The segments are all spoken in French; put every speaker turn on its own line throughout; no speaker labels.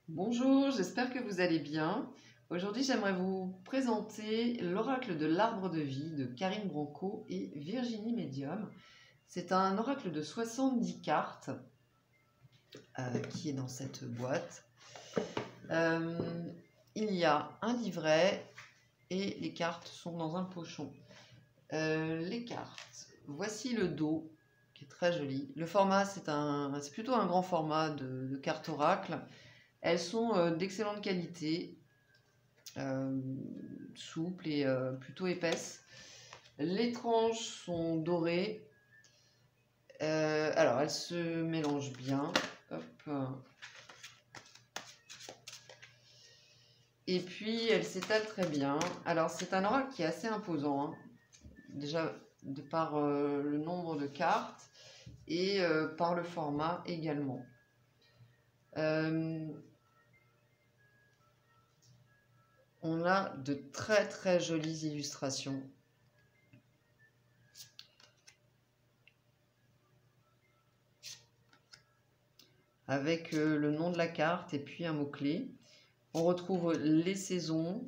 Bonjour, j'espère que vous allez bien. Aujourd'hui, j'aimerais vous présenter l'oracle de l'arbre de vie de Karine Branco et Virginie Medium. C'est un oracle de 70 cartes qui est dans cette boîte. Il y a un livret et les cartes sont dans un pochon. Les cartes, voici le dos qui est très joli. Le format, c'est plutôt un grand format de cartes oracle. Elles sont d'excellente qualité, souples et plutôt épaisses. Les tranches sont dorées. Alors, elles se mélangent bien. Hop. Et puis, elles s'étalent très bien. Alors, c'est un oracle qui est assez imposant, hein. Déjà, de par le nombre de cartes et par le format également. On a de très très jolies illustrations. Avec le nom de la carte et puis un mot-clé. On retrouve les saisons.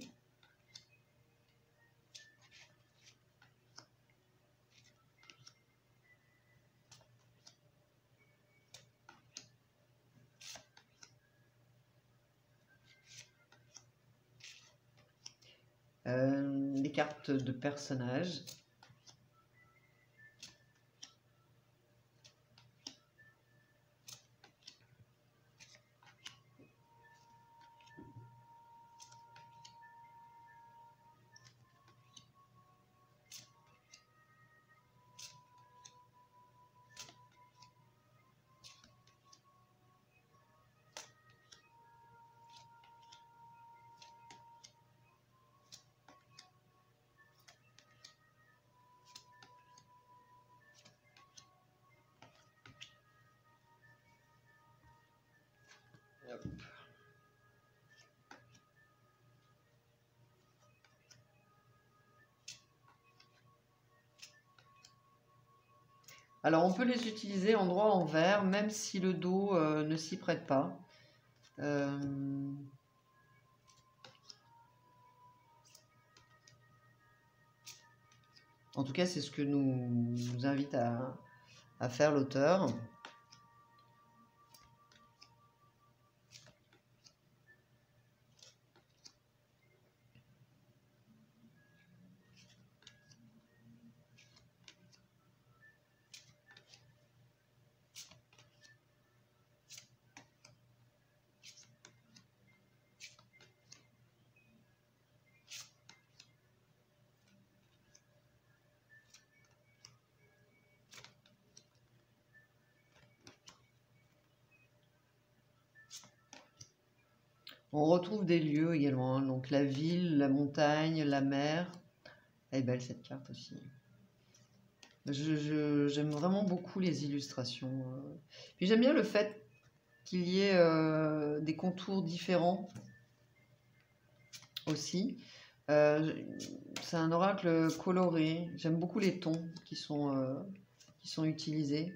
Les cartes de personnages. Hop. Alors on peut les utiliser en droit envers, même si le dos ne s'y prête pas. En tout cas, c'est ce que nous invite à faire l'auteur. On retrouve des lieux également, hein, donc la ville, la montagne, la mer. Elle est belle cette carte aussi. J'aime vraiment beaucoup les illustrations. Puis j'aime bien le fait qu'il y ait des contours différents aussi. C'est un oracle coloré. J'aime beaucoup les tons qui sont utilisés.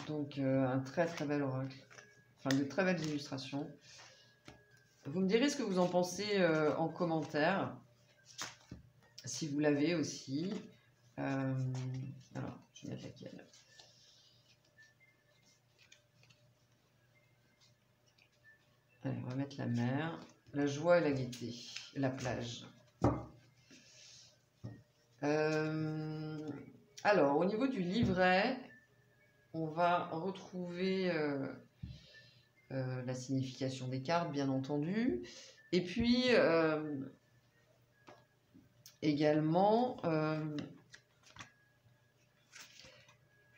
Donc un très très bel oracle. Enfin, de très belles illustrations. Vous me direz ce que vous en pensez en commentaire, si vous l'avez aussi. Alors, je vais mettre laquelle. Allez, on va mettre la mer, la joie et la gaieté, et la plage. Alors, au niveau du livret, on va retrouver la signification des cartes, bien entendu. Et puis, également,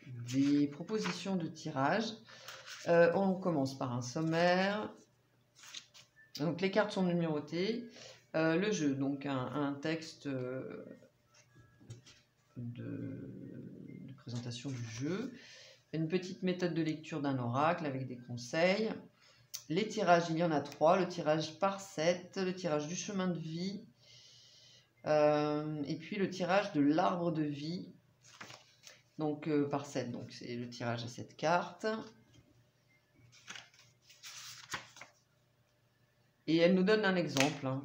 des propositions de tirage. On commence par un sommaire. Donc, les cartes sont numérotées. Le jeu, donc un texte de présentation du jeu. Une petite méthode de lecture d'un oracle avec des conseils. Les tirages, il y en a 3. Le tirage par 7, le tirage du chemin de vie et puis le tirage de l'arbre de vie, donc par 7, donc c'est le tirage à 7 cartes. Et elle nous donne un exemple, hein.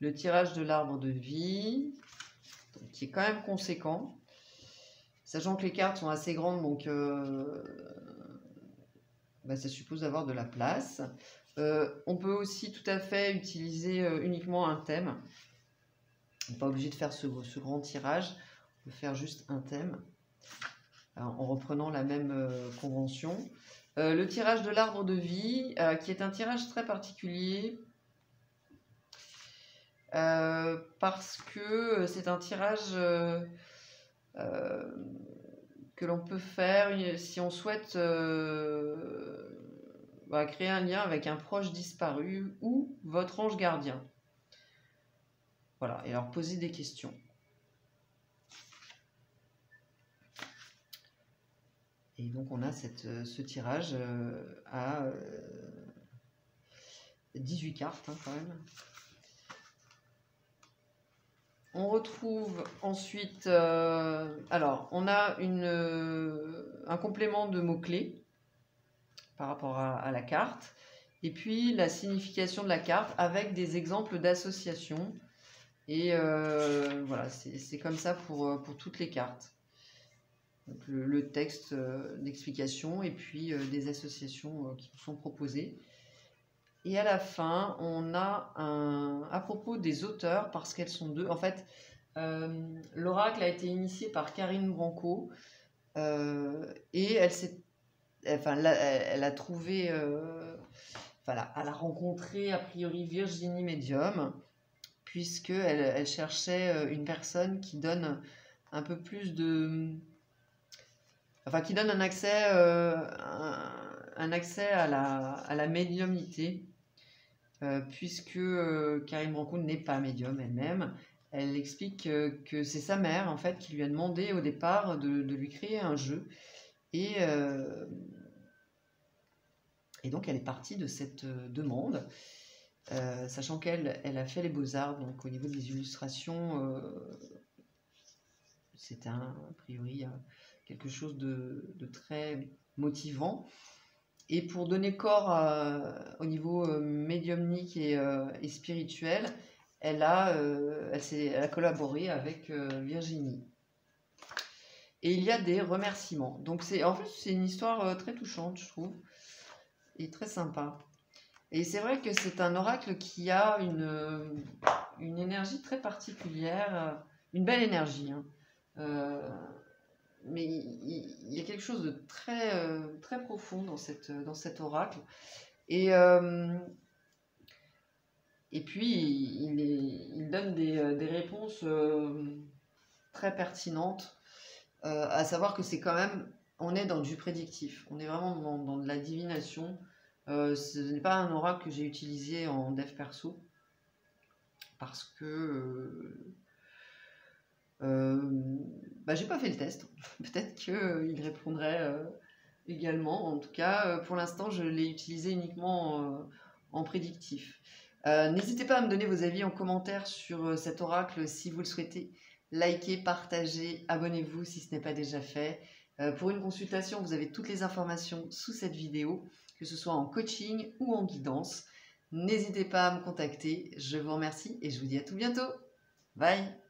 Le tirage de l'arbre de vie, donc, qui est quand même conséquent, sachant que les cartes sont assez grandes, donc ça suppose avoir de la place. On peut aussi tout à fait utiliser uniquement un thème. On n'est pas obligé de faire ce grand tirage, on peut faire juste un thème, alors, en reprenant la même convention. Le tirage de l'arbre de vie, qui est un tirage très particulier, parce que c'est un tirage que l'on peut faire si on souhaite créer un lien avec un proche disparu ou votre ange gardien. Voilà, et alors poser des questions. Et donc on a ce tirage à 18 cartes, hein, quand même. On retrouve ensuite, alors on a un complément de mots-clés par rapport à la carte, et puis la signification de la carte avec des exemples d'associations. Et voilà, c'est comme ça pour toutes les cartes. Donc le texte d'explication et puis des associations qui nous sont proposées. Et à la fin, on a à propos des auteurs, parce qu'elles sont deux. En fait, l'oracle a été initié par Karine Branco et elle a trouvé, elle a rencontré a priori Virginie Medium, puisqu'elle cherchait une personne qui donne un peu plus de... qui donne un accès à la médiumnité, puisque Karine Branco n'est pas médium elle-même. Elle explique que c'est sa mère, en fait, qui lui a demandé au départ de lui créer un jeu. Et donc, elle est partie de cette demande. Sachant qu'elle a fait les beaux-arts, donc au niveau des illustrations, c'était a priori quelque chose de très motivant. Et pour donner corps au niveau médiumnique et spirituel, elle a collaboré avec Virginie. Et il y a des remerciements. Donc en plus c'est une histoire très touchante, je trouve, et très sympa. Et c'est vrai que c'est un oracle qui a une énergie très particulière, une belle énergie, hein. Mais il y a quelque chose de très profond dans cet oracle. Et puis, il donne des réponses très pertinentes, à savoir que c'est quand même, on est dans du prédictif, on est vraiment dans de la divination. Ce n'est pas un oracle que j'ai utilisé en dev perso, parce que j'ai pas fait le test. Peut-être qu'il répondrait également. En tout cas, pour l'instant, je l'ai utilisé uniquement en prédictif. N'hésitez pas à me donner vos avis en commentaire sur cet oracle si vous le souhaitez. Likez, partagez, abonnez-vous si ce n'est pas déjà fait. Pour une consultation, vous avez toutes les informations sous cette vidéo, que ce soit en coaching ou en guidance. N'hésitez pas à me contacter. Je vous remercie et je vous dis à tout bientôt. Bye!